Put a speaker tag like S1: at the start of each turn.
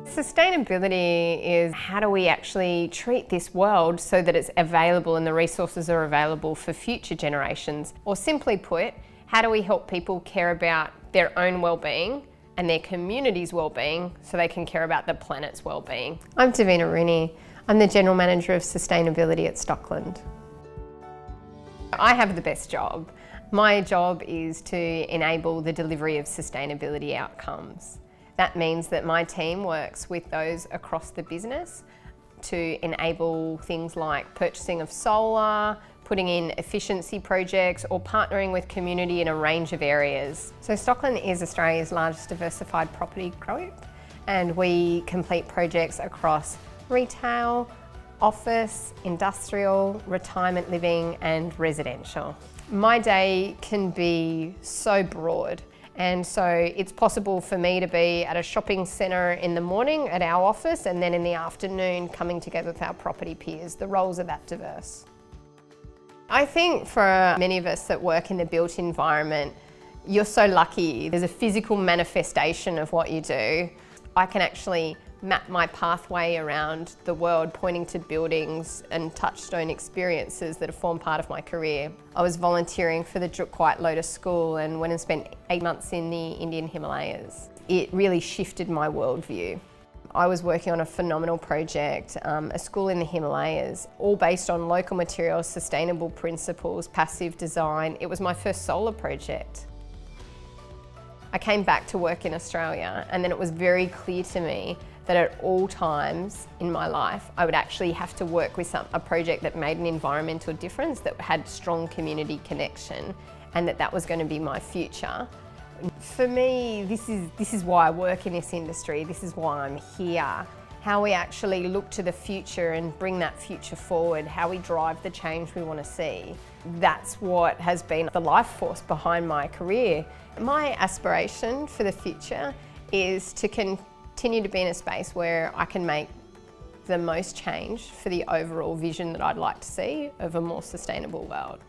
S1: Sustainability is how do we actually treat this world so that it's available and the resources are available for future generations? Or simply put, how do we help people care about their own well-being and their community's well-being so they can care about the planet's well-being? I'm Davina Rooney. I'm the General Manager of Sustainability at Stockland. I have the best job. My job is to enable the delivery of sustainability outcomes. That means that my team works with those across the business to enable things like purchasing of solar, putting in efficiency projects, or partnering with community in a range of areas. So Stockland is Australia's largest diversified property group, and we complete projects across retail, office, industrial, retirement living, and residential. My day can be so broad. And so it's possible for me to be at a shopping centre in the morning at our office, and then in the afternoon coming together with our property peers. The roles are that diverse. I think for many of us that work in the built environment, you're so lucky. There's a physical manifestation of what you do. I can actually map my pathway around the world, pointing to buildings and touchstone experiences that have formed part of my career. I was volunteering for the Juk Lotus School and went and spent 8 months in the Indian Himalayas. It really shifted my worldview. I was working on a phenomenal project, a school in the Himalayas, all based on local materials, sustainable principles, passive design. It was my first solar project. I came back to work in Australia, and then it was very clear to me that at all times in my life, I would actually have to work with a project that made an environmental difference, that had strong community connection, and that was going to be my future. For me, this is why I work in this industry. This is why I'm here. How we actually look to the future and bring that future forward, how we drive the change we want to see. That's what has been the life force behind my career. My aspiration for the future is to continue to be in a space where I can make the most change for the overall vision that I'd like to see of a more sustainable world.